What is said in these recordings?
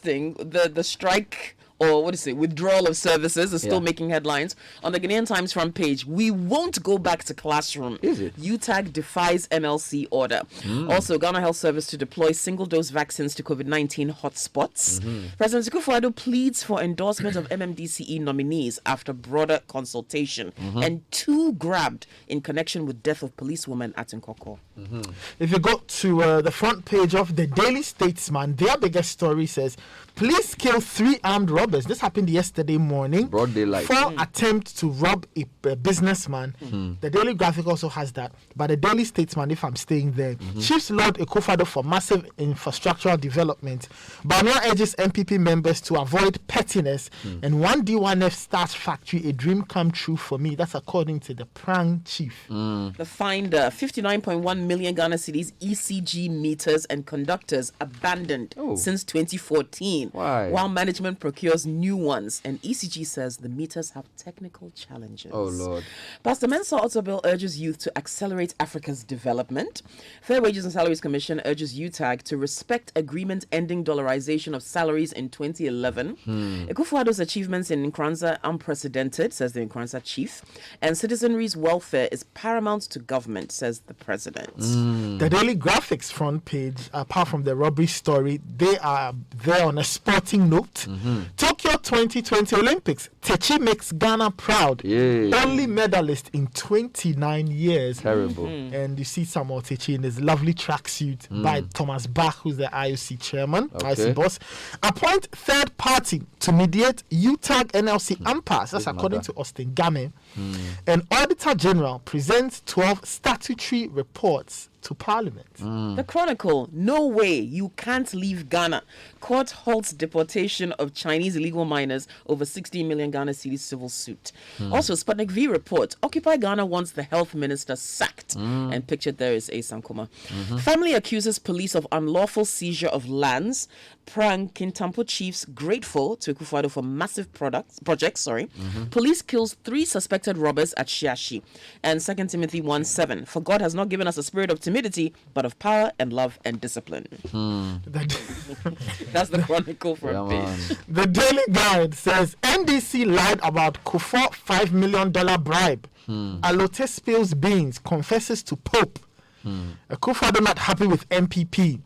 thing, the strike, or what is it, withdrawal of services is still making headlines. On the Ghanaian Times front page, we won't go back to classroom. Is it? UTAG defies NLC order. Also, Ghana Health Service to deploy single-dose vaccines to COVID-19 hotspots. President Akufo-Addo pleads for endorsement of MMDCE nominees after broader consultation. And 2 grabbed in connection with death of policewoman at Nkoko. If you go to the front page of the Daily Statesman, their biggest story says, police kill 3 armed robbers. This happened yesterday morning. Broad daylight. 4 attempts to rob a businessman. The Daily Graphic also has that. But the Daily Statesman, if I'm staying there, Chief Lord Akufo-Addo for massive infrastructural development. Bamia urges MPP members to avoid pettiness. And 1D1F starch factory, a dream come true for me. That's according to the Prang chief. The finder, 59.1 million Ghana cedis ECG meters and conductors abandoned since 2014. Why? While management procures new ones, and ECG says the meters have technical challenges. Oh, Lord. Pastor Mensah Otabil urges youth to accelerate Africa's development. Fair Wages and Salaries Commission urges UTAG to respect agreement ending dollarization of salaries in 2011. Akufo-Addo's achievements in Nkranza unprecedented, says the Nkranza chief, and citizenry's welfare is paramount to government, says the president. The Daily Graphics front page, apart from the robbery story, they are there on a sporting note. Tokyo 2020 Olympics, Techi makes Ghana proud. Yay. Only medalist in 29 years. Terrible. And you see Samuel Techi in his lovely tracksuit by Thomas Bach, who's the IOC chairman, IOC boss. Appoint third party to mediate UTAG NLC impasse. That's according to Austin Game. And Auditor General presents 12 statutory reports to Parliament. The Chronicle, no way, you can't leave Ghana. Court halts deportation of Chinese illegal miners over 16 million Ghana cedis civil suit. Also, Sputnik V report, Occupy Ghana wants the health minister sacked. And pictured there is A. Sankuma. Family accuses police of unlawful seizure of lands. Prang Kintampo chiefs grateful to Akufo-Addo for massive projects. Police kills 3 suspected robbers at Shiashi. And 2 Timothy 1:7. For God has not given us a spirit of timidity, but of power and love and discipline. That's the Chronicle front page. The Daily Guide says NDC lied about Kufo $5 million bribe. Alote spills beans, confesses to Pope. Akufo-Addo not happy with MPP.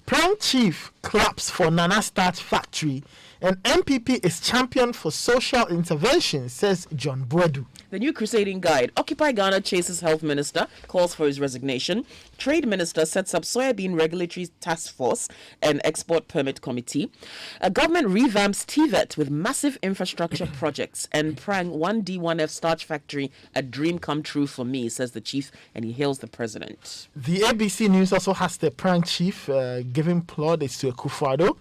Prime Chief claps for Nana Starch Factory, and MPP is champion for social intervention, says John Boadu. The New Crusading Guide, Occupy Ghana chases health minister, calls for his resignation. Trade minister sets up soybean regulatory task force and export permit committee. A government revamps TVET with massive infrastructure projects. And Prang 1D1F starch factory, a dream come true for me, says the chief, and he hails the president. The ABC News also has the Prang chief giving plaudits to Akufo-Addo.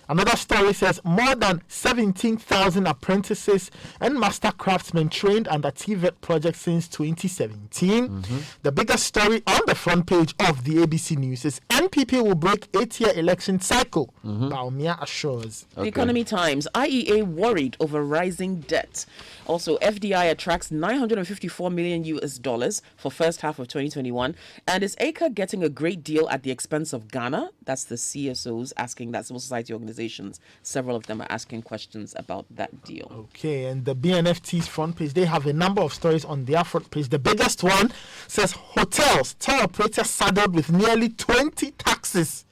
Another story says more than 17,000 apprentices and master craftsmen trained under TVET project since 2017. The biggest story on the front page of the ABC News is NPP will break 8-year election cycle. Baumia assures. The Economy Times, IEA worried over rising debt. Also, FDI attracts $954 million for first half of 2021. And is ACA getting a great deal at the expense of Ghana? That's the CSOs asking that, civil society organizations. Several of them are asking questions about that deal. Okay, and the BNFT's front page, they have a number of stories on their front page. The biggest one says hotels, tour operators saddled with nearly 20 taxes.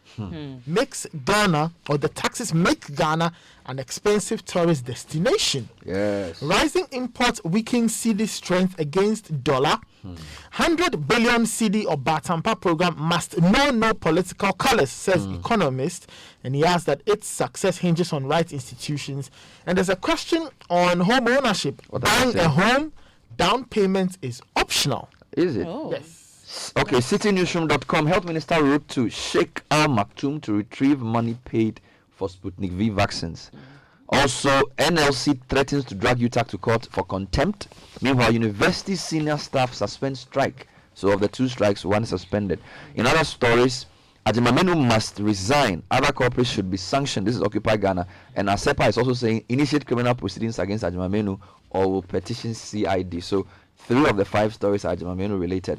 Makes Ghana, or the taxes make Ghana an expensive tourist destination. Yes. Rising imports weaken cedi strength against dollar. 100 billion cedi or Batampa program must know no political colors, says economist. And he adds that its success hinges on right institutions. And there's a question on home ownership. Buying a home, down payment is optional. Is it? Oh. Yes. Okay, CitiNewsroom.com. Health Minister wrote to Sheikh Al Maktoum to retrieve money paid for Sputnik V vaccines. Also, NLC threatens to drag UTAC to court for contempt. Meanwhile, university senior staff suspend strike. So of the 2 strikes, 1 suspended. In other stories, Ajimamenu must resign. Other corporates should be sanctioned. This is Occupy Ghana. And ASEPA is also saying initiate criminal proceedings against Ajimamenu or will petition CID. So 3 of the 5 stories are Ajimamenu related.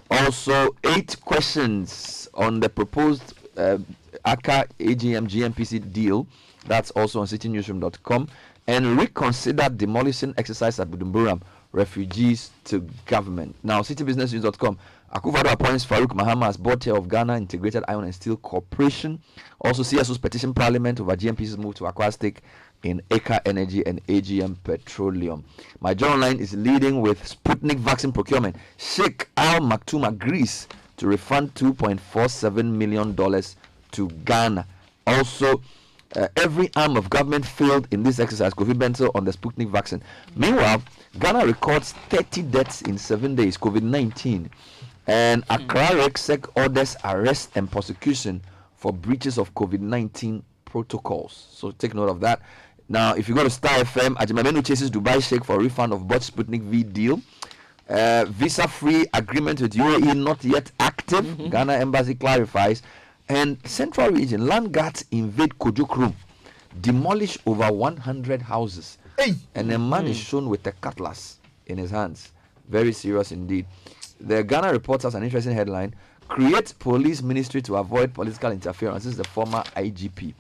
Also, 8 questions on the proposed ACA AGM GMPC deal That's also on citynewsroom.com. And reconsider demolition exercise at Budumburam. Refugees to government. Now, citybusinessnews.com. Akufo-Addo appoints Farouk Mahama as board chair of Ghana Integrated Iron and Steel Corporation. Also, CSO's petition parliament over GMP's move to acquire stake in Eka Energy and AGM Petroleum. My journal line is leading with Sputnik vaccine procurement. Sheikh Al Maktoum agrees to refund $2.47 million to Ghana. Also, every arm of government failed in this exercise. Kofi Bento on the Sputnik vaccine. Meanwhile, Ghana records 30 deaths in 7 days, COVID-19. And Accra RegSec orders arrest and prosecution for breaches of COVID-19 protocols. So take note of that. Now, if you go to Star FM, Ajimamenu chases Dubai Sheikh for refund of bought Sputnik V deal. Visa-free agreement with UAE not yet active. Ghana Embassy clarifies. And Central Region, land guards invade Kojukrum, demolish over 100 houses. Hey. And a man is shown with a cutlass in his hands. Very serious indeed. The Ghana reports has an interesting headline. Create police ministry to avoid political interference. This is the former IGP.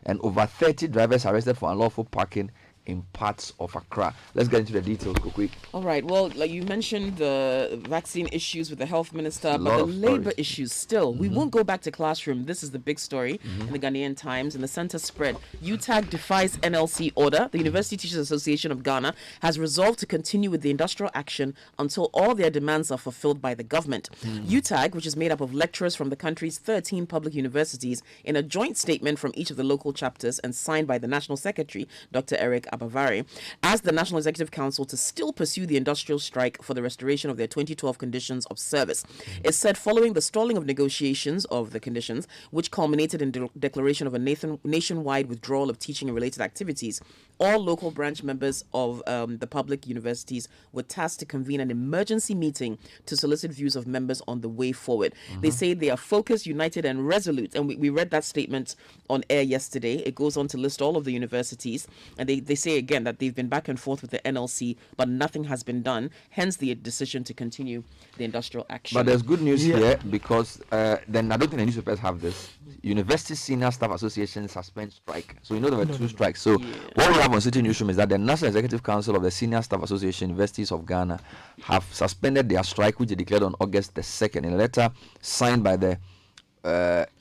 And over 30 drivers arrested for unlawful parking in parts of Accra. Let's get into the details quick. All right. Well, like you mentioned, the vaccine issues with the health minister, but the labor issues still. We won't go back to classroom. This is the big story in the Ghanaian Times. In the center spread, UTAG defies NLC order. The University Teachers Association of Ghana has resolved to continue with the industrial action until all their demands are fulfilled by the government. UTAG, which is made up of lecturers from the country's 13 public universities, in a joint statement from each of the local chapters and signed by the National Secretary, Dr. Eric Abavari, asked the National Executive Council to still pursue the industrial strike for the restoration of their 2012 conditions of service. It said following the stalling of negotiations of the conditions, which culminated in declaration of a nationwide withdrawal of teaching and related activities, all local branch members of the public universities were tasked to convene an emergency meeting to solicit views of members on the way forward. They say they are focused, united, and resolute. And we read that statement on air yesterday. It goes on to list all of the universities, and they say again that they've been back and forth with the NLC, but nothing has been done. Hence the decision to continue the industrial action. But there's good news here, because then I don't think the newspapers have this. University Senior Staff Association suspend strike. So you know there were two strikes. So what we have on City Newsroom is that the National Executive Council of the Senior Staff Association Universities of Ghana have suspended their strike, which they declared on August the 2nd. In a letter signed by the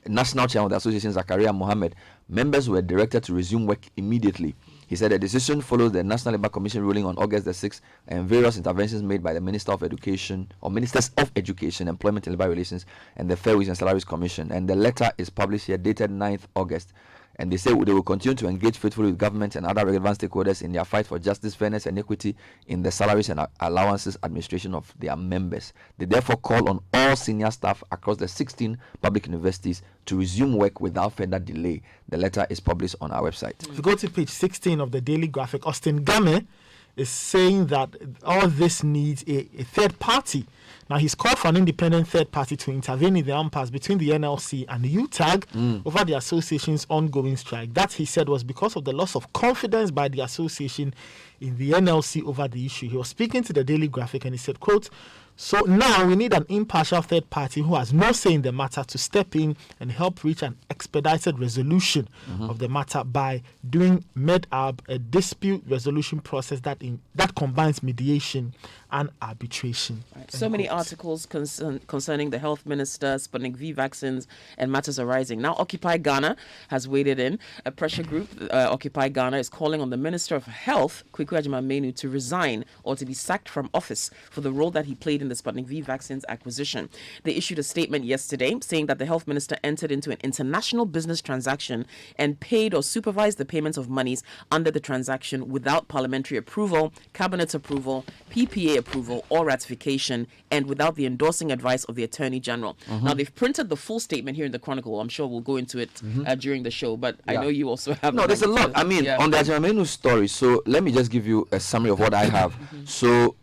National Chairman of the Association, Zakaria Mohammed, members were directed to resume work immediately. He said the decision follows the National Labour Commission ruling on August the 6th and various interventions made by the Minister of Education or Ministers of Education, Employment and Labour Relations and the Fair Wages and Salaries Commission. And the letter is published here, dated 9th August. And they say they will continue to engage faithfully with government and other relevant stakeholders in their fight for justice, fairness, and equity in the salaries and allowances administration of their members. They therefore call on all senior staff across the 16 public universities to resume work without further delay. The letter is published on our website. If you go to page 16 of the Daily Graphic, Austin Game is saying that all this needs a third party. Now, he's called for an independent third party to intervene in the impasse between the NLC and the UTAG over the association's ongoing strike. That, he said, was because of the loss of confidence by the association in the NLC over the issue. He was speaking to the Daily Graphic and he said, quote, "So now we need an impartial third party who has no say in the matter to step in and help reach an expedited resolution of the matter by doing MEDAB, a dispute resolution process that combines mediation and arbitration." Right. So many articles concerning the health minister, Sputnik V vaccines, and matters arising. Now, Occupy Ghana has waded in. A pressure group, Occupy Ghana, is calling on the Minister of Health, Kweku Agyeman-Menu, to resign or to be sacked from office for the role that he played in the Sputnik V vaccines acquisition. They issued a statement yesterday saying that the health minister entered into an international business transaction and paid or supervised the payments of monies under the transaction without parliamentary approval, cabinet approval, PPA approval, or ratification, and without the endorsing advice of the Attorney General. Now, they've printed the full statement here in the Chronicle. I'm sure we'll go into it during the show, but I know you also have... No, there's a lot. I mean, on the Agyeman-Menu story, so let me just give you a summary of what I have. So,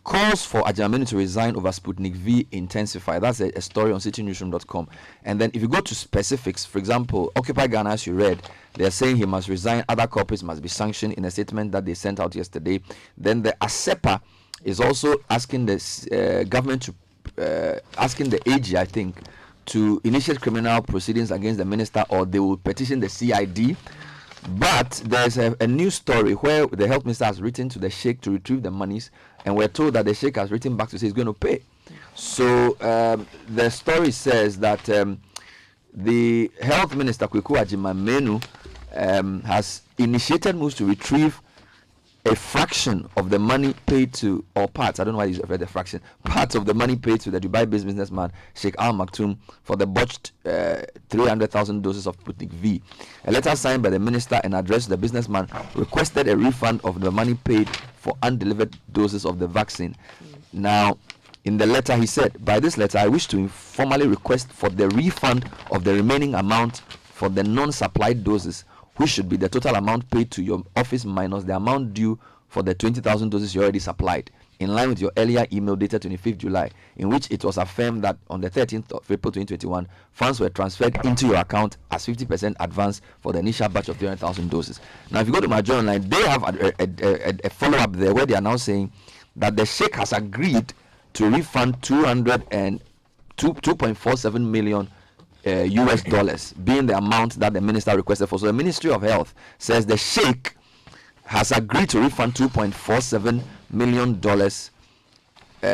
calls for Agyeman-Menu to resign over Sputnik V intensify. That's a story on citynewsroom.com. And then if you go to specifics, for example, Occupy Ghana, as you read, they're saying he must resign. Other corporates must be sanctioned in a statement that they sent out yesterday. Then the ASEPA is also asking the government to, asking the AG, I think, to initiate criminal proceedings against the minister, or they will petition the CID. But there's a new story where the health minister has written to the sheikh to retrieve the monies, and we're told that the sheikh has written back to say he's going to pay. So the story says that the health minister Kweku Agyeman-Menu has initiated moves to retrieve a fraction of the money paid to, or parts, I don't know why you read the fraction, parts of the money paid to the Dubai-based businessman Sheikh Al Maktoum for the botched 300,000 doses of Sputnik V. A letter signed by the minister and addressed to the businessman requested a refund of the money paid for undelivered doses of the vaccine. Now, in the letter he said, by this letter I wish to formally request for the refund of the remaining amount for the non-supplied doses, which should be the total amount paid to your office minus the amount due for the 20,000 doses you already supplied, in line with your earlier email dated 25th July, in which it was affirmed that on the 13th of April 2021, funds were transferred into your account as 50% advance for the initial batch of 300,000 doses. Now, if you go to my journal line, they have a follow-up there where they are now saying that the Sheikh has agreed to refund 2.47 million US dollars, being the amount that the minister requested for. So the Ministry of Health says the Sheikh has agreed to refund $2.47 million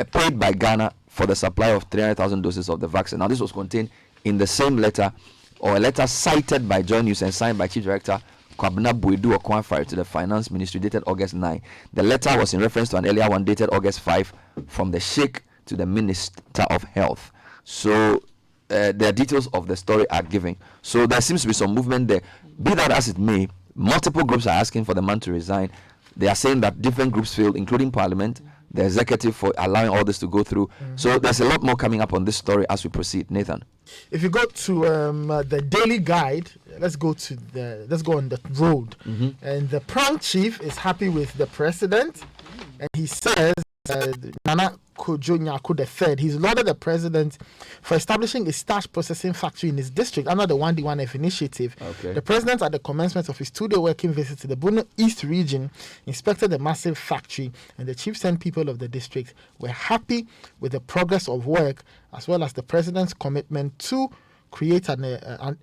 paid by Ghana for the supply of 300,000 doses of the vaccine. Now, this was contained in the same letter, or a letter cited by Joy News and signed by Chief Director Kwabena Boedu Okoafare to the Finance Ministry dated August 9. The letter was in reference to an earlier one dated August 5 from the Sheikh to the Minister of Health. So the details of the story are given. So there seems to be some movement there. Be that as it may, multiple groups are asking for the man to resign. They are saying that different groups failed, including Parliament, the executive, for allowing all this to go through. So there's a lot more coming up on this story as we proceed. Nathan. If you go to the Daily Guide, let's go on the road. And the prank chief is happy with the president, and he says Nana Kojo Nyako III, he's lauded the president for establishing a starch processing factory in his district under the 1D1F initiative. Okay. The president, at the commencement of his 2-day working visit to the Bono East region, inspected the massive factory, and the chiefs and people of the district were happy with the progress of work, as well as the president's commitment to create an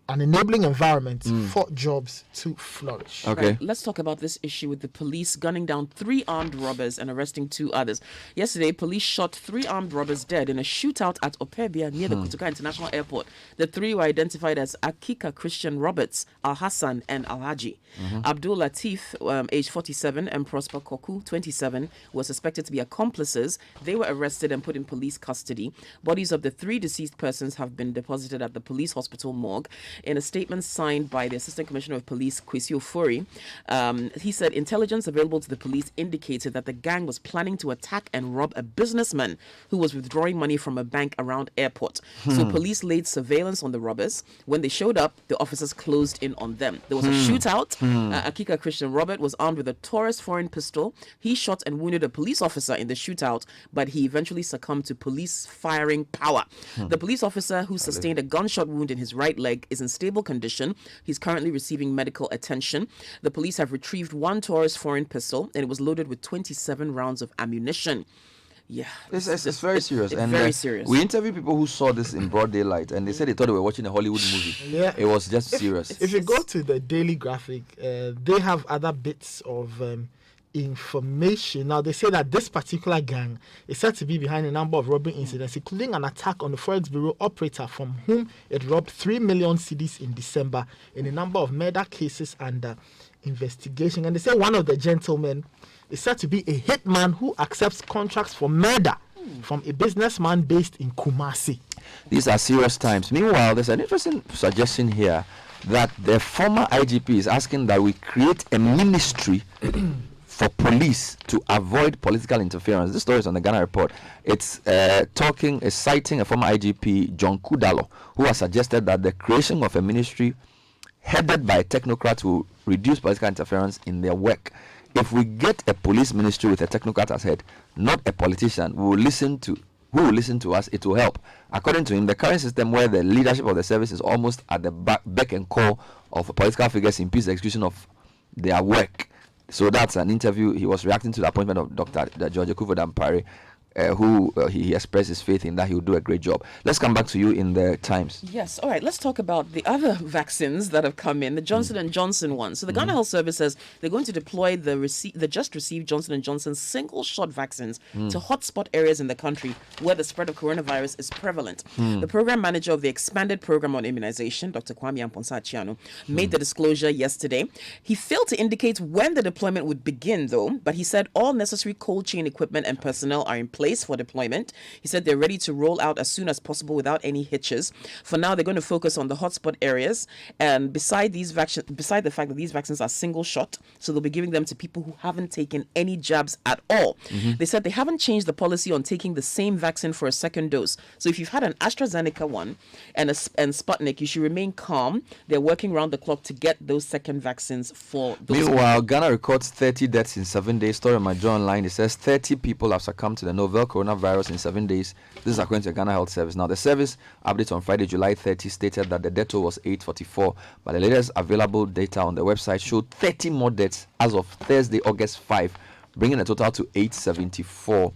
enabling environment for jobs to flourish. Okay. Right, let's talk about this issue with the police gunning down 3 armed robbers and arresting 2 others. Yesterday, police shot 3 armed robbers dead in a shootout at Opebia near the Kutuka International Airport. The 3 were identified as Akika Christian Roberts, Al Hassan, and Al Haji. Abdul Latif, age 47, and Prosper Koku, 27, were suspected to be accomplices. They were arrested and put in police custody. Bodies of the 3 deceased persons have been deposited at the police hospital morgue. In a statement signed by the Assistant Commissioner of Police, Kwesi Ofori, he said intelligence available to the police indicated that the gang was planning to attack and rob a businessman who was withdrawing money from a bank around airport. So police laid surveillance on the robbers. When they showed up, the officers closed in on them. There was a shootout. Akika Christian Robert was armed with a Taurus foreign pistol. He shot and wounded a police officer in the shootout, but he eventually succumbed to police firing power. The police officer who sustained a gunshot wound in his right leg is in stable condition. He's currently receiving medical attention. The police have retrieved 1 Taurus foreign pistol, and it was loaded with 27 rounds of ammunition. Yeah, It's very serious. It's and very serious. We interviewed people who saw this in broad daylight, and they said they thought they were watching a Hollywood movie. Yeah. It was just serious. If you go to the Daily Graphic, they have other bits of information. Now, they say that this particular gang is said to be behind a number of robbery incidents, including an attack on the Forex Bureau operator from whom it robbed 3 million cedis in December, in a number of murder cases under investigation. And they say one of the gentlemen is said to be a hitman who accepts contracts for murder from a businessman based in Kumasi. These are serious times. Meanwhile, there's an interesting suggestion here that the former IGP is asking that we create a ministry for police to avoid political interference. This story is on the Ghana Report. It's citing a former IGP, John Kudalo, who has suggested that the creation of a ministry headed by technocrats will reduce political interference in their work. If we get a police ministry with a technocrat as head, not a politician, who will listen to us, it will help. According to him, the current system where the leadership of the service is almost at the beck and call of political figures impedes the execution of their work. So that's an interview. He was reacting to the appointment of Dr. George Akufo-Dampare who he expressed his faith in that he will do a great job. Let's come back to you in the Times. Yes. All right. Let's talk about the other vaccines that have come in, the Johnson and Johnson one. So the Ghana Health Service says they're going to deploy the just received Johnson and Johnson single shot vaccines to hotspot areas in the country where the spread of coronavirus is prevalent. The program manager of the expanded program on immunization, Dr. Kwame Amponsa Achiano, made the disclosure yesterday. He failed to indicate when the deployment would begin, though, but he said all necessary cold chain equipment and personnel are in place for deployment. He said they're ready to roll out as soon as possible without any hitches. For now, they're going to focus on the hotspot areas, and beside the fact that these vaccines are single shot, so they'll be giving them to people who haven't taken any jabs at all. They said they haven't changed the policy on taking the same vaccine for a second dose. So if you've had an AstraZeneca one and Sputnik, you should remain calm. They're working round the clock to get those second vaccines for those. Meanwhile, Ghana records 30 deaths in 7 days. Story on my Joe Online. It says 30 people have succumbed to the novel coronavirus in 7 days. This is according to the Ghana Health Service. Now, the service update on Friday, July 30, stated that the death toll was 844, but the latest available data on the website showed 30 more deaths as of Thursday, August 5, bringing the total to 874.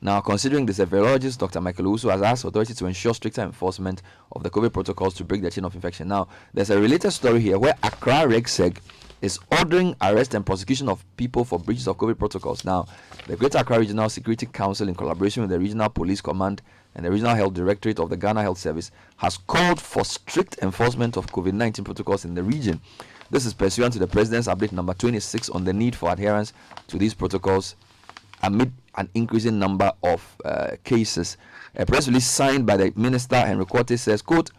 Now, considering this, a virologist, Dr. Michael Owusu, has asked authorities to ensure stricter enforcement of the COVID protocols to break the chain of infection. Now, there's a related story here where Accra RegSeg is ordering arrest and prosecution of people for breaches of COVID protocols. Now, the Greater Accra Regional Security Council, in collaboration with the Regional Police Command and the Regional Health Directorate of the Ghana Health Service, has called for strict enforcement of COVID-19 protocols in the region. This is pursuant to the President's update number 26 on the need for adherence to these protocols amid an increasing number of cases. A press release signed by the Minister, Henry Quartey, says, quote,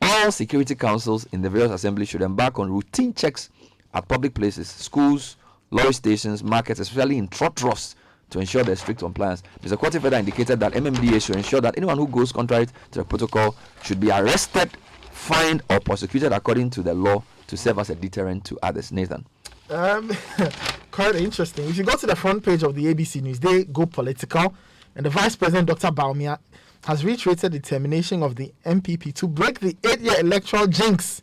all security councils in the various assemblies should embark on routine checks at public places, schools, lorry stations, markets, especially in trotros, to ensure there's strict compliance. Mr. Quartey further indicated that MMDA should ensure that anyone who goes contrary to the protocol should be arrested, fined, or prosecuted according to the law to serve as a deterrent to others. Nathan. Quite interesting. If you go to the front page of the ABC News, they go political, and the Vice President, Dr. Baumia, has reiterated the determination of the MPP to break the 8-year electoral jinx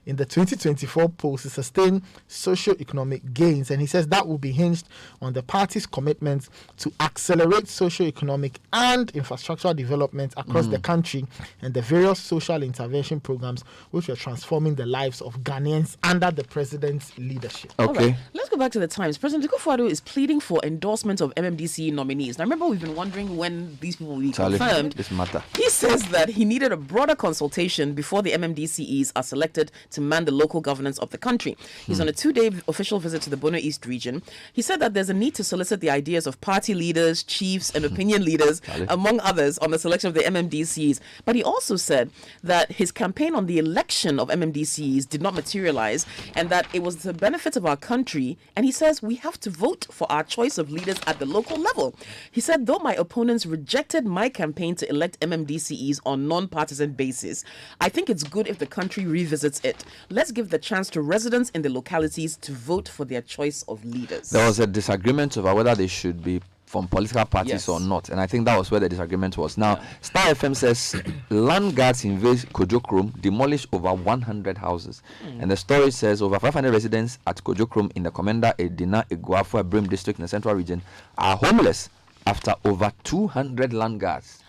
in the 2024 polls to sustain socio-economic gains, and he says that will be hinged on the party's commitment to accelerate socio-economic and infrastructural development across the country and the various social intervention programs which are transforming the lives of Ghanaians under the president's leadership. Okay. All right, let's go back to the Times. President Akufo-Addo is pleading for endorsement of MMDC nominees. Now, remember, we've been wondering when these people will be confirmed. This matter. He says that he needed a broader consultation before the MMDCEs are selected to man the local governance of the country. He's on a 2-day official visit to the Bono East region. He said that there's a need to solicit the ideas of party leaders, chiefs, and opinion leaders, among others, on the selection of the MMDCs. But he also said that his campaign on the election of MMDCs did not materialize and that it was the benefit of our country. And he says we have to vote for our choice of leaders at the local level. He said, though my opponents rejected my campaign to elect MMDCEs on non-partisan basis, I think it's good if the country revisits it. Let's give the chance to residents in the localities to vote for their choice of leaders. There was a disagreement over whether they should be from political parties or not, and I think that was where the disagreement was. Now, Star FM says land guards invade Kojokrom, demolish over 100 houses. And the story says over 500 residents at Kojokrom in the Commander Edina Iguafo Brim district in the central region are homeless after over 200 land guards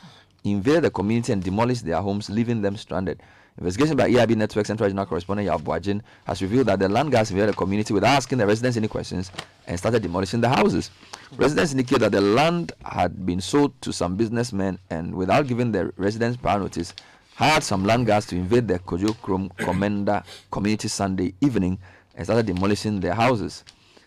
invaded the community and demolished their homes, leaving them stranded. Investigation by EIB Network Central Regional Correspondent Yao Boajin has revealed that the land guards invaded the community without asking the residents any questions and started demolishing the houses. Residents indicate that the land had been sold to some businessmen and, without giving the residents prior notice, hired some land guards to invade the Kojokrom Commander community Sunday evening and started demolishing their houses.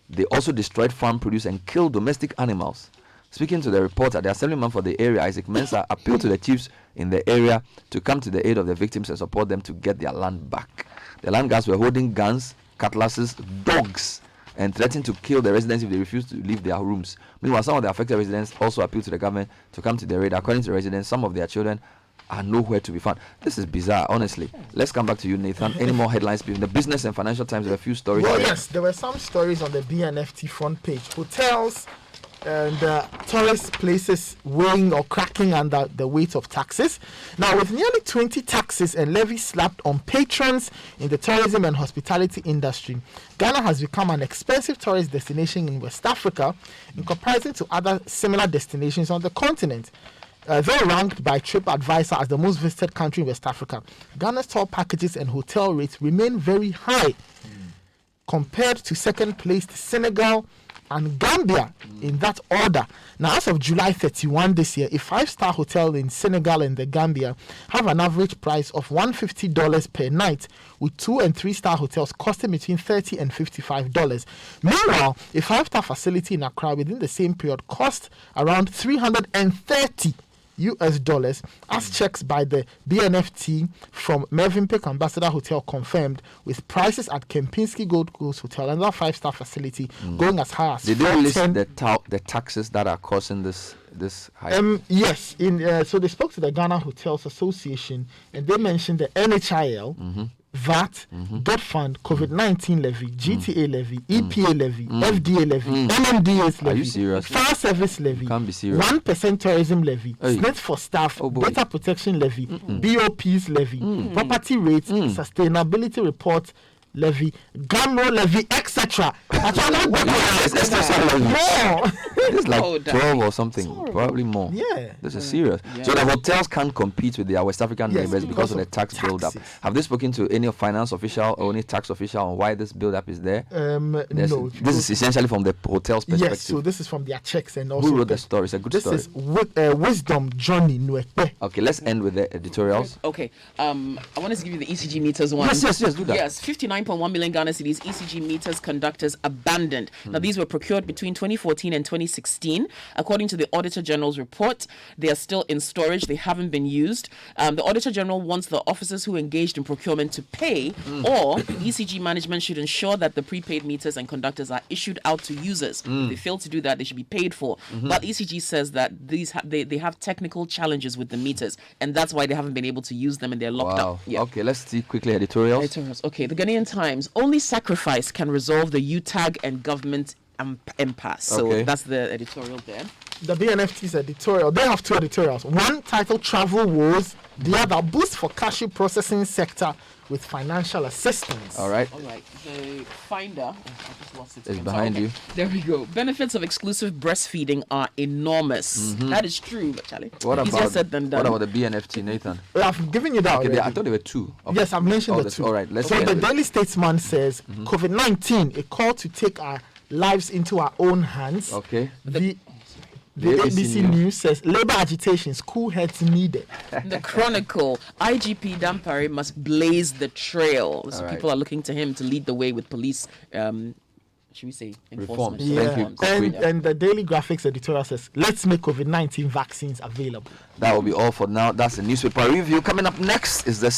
They also destroyed farm produce and killed domestic animals. Speaking to the reporter, the assemblyman for the area, Isaac Mensah, appealed to the chiefs in the area to come to the aid of the victims and support them to get their land back. The land guards were holding guns, cutlasses, dogs, and threatened to kill the residents if they refused to leave their rooms. Meanwhile, some of the affected residents also appealed to the government to come to the aid. According to the residents, some of their children are nowhere to be found. This is bizarre, honestly. Let's come back to you, Nathan. Any more headlines? In the Business and Financial Times, there are a few stories. Well, yes, there were some stories on the BNFT front page. Hotels and tourist places weighing or cracking under the weight of taxes. Now, with nearly 20 taxes and levies slapped on patrons in the tourism and hospitality industry, Ghana has become an expensive tourist destination in West Africa in comparison to other similar destinations on the continent. Though ranked by TripAdvisor as the most visited country in West Africa, Ghana's tour packages and hotel rates remain very high compared to second placed Senegal and Gambia in that order. Now, as of July 31 this year, a 5-star hotel in Senegal and the Gambia have an average price of $150 per night, with 2 and 3-star hotels costing between $30 and $55. Meanwhile, a 5-star facility in Accra within the same period cost around $330 as checks by the BNFT from Mervyn Peak Ambassador Hotel confirmed, with prices at Kempinski Gold Coast Hotel, another 5-star facility, going as high as Did they list the taxes that are causing this high? Yes. So they spoke to the Ghana Hotels Association and they mentioned the NHIL, VAT, Debt Fund, COVID-19 levy, GTA levy, EPA levy, FDA levy, MMDA's levy, Are you serious? Fire Service levy, Can't be serious. 1% tourism levy, Hey. SNIT for staff, Oh, boy. data protection levy, BOP's levy, property rates, sustainability report levy, GAMRO levy, etc. It's like Oh, 12 or something, horrible. probably more. Yeah. This is serious. Yeah. So the hotels can't compete with their West African Yes, neighbors because of the because tax of build-up. taxes. Have they spoken to any finance official or any tax official on why this build-up is there? No. This is essentially from the hotel's perspective. Yes, so this is from their checks and also Who wrote the story? It's a good this story. is Wisdom Johnny Nwekpe. Okay, let's end with the editorials. Okay, I wanted to give you the ECG meters one. Yes, do that. Yes, 59.1 million Ghana cedis ECG meters conductors abandoned. Now, these were procured between 2014 and 2016. According to the Auditor General's report, they are still in storage. They haven't been used. The Auditor General wants the officers who engaged in procurement to pay, or ECG management should ensure that the prepaid meters and conductors are issued out to users. If they fail to do that, they should be paid for. But ECG says that they have technical challenges with the meters, and that's why they haven't been able to use them and they're locked Wow. up. Yeah. Okay, let's see quickly editorials. Editorials. Okay, the Ghanaian Times. Only sacrifice can resolve the UTAG and government impasse. So Okay. that's the editorial there. The BNFT's editorial. They have 2 editorials. One titled Travel Woes, the other Boost for Cashew Processing Sector with Financial Assistance. All right. All right. The Finder. Oh, I just lost it. It's again. behind you. There we go. Benefits of exclusive breastfeeding are enormous. That is true, but Charlie. What Easier about said than done. what about the BNFT, Nathan? I've given you that Okay, already. I thought there were 2. Okay. Yes, I've mentioned Oh, the that's 2. all right. Let's So end the with- Daily Statesman says COVID-19, a call to take our lives into our own hands. Okay. The ABC News says labor agitations, cool heads needed. The Chronicle. IGP Dampare must blaze the trail. So All right. people are looking to him to lead the way with police. Should we say enforcement? Reforms. Thank you. Quick. And the Daily Graphics editorial says, let's make COVID-19 vaccines available. That will be all for now. That's the newspaper review. Coming up next is the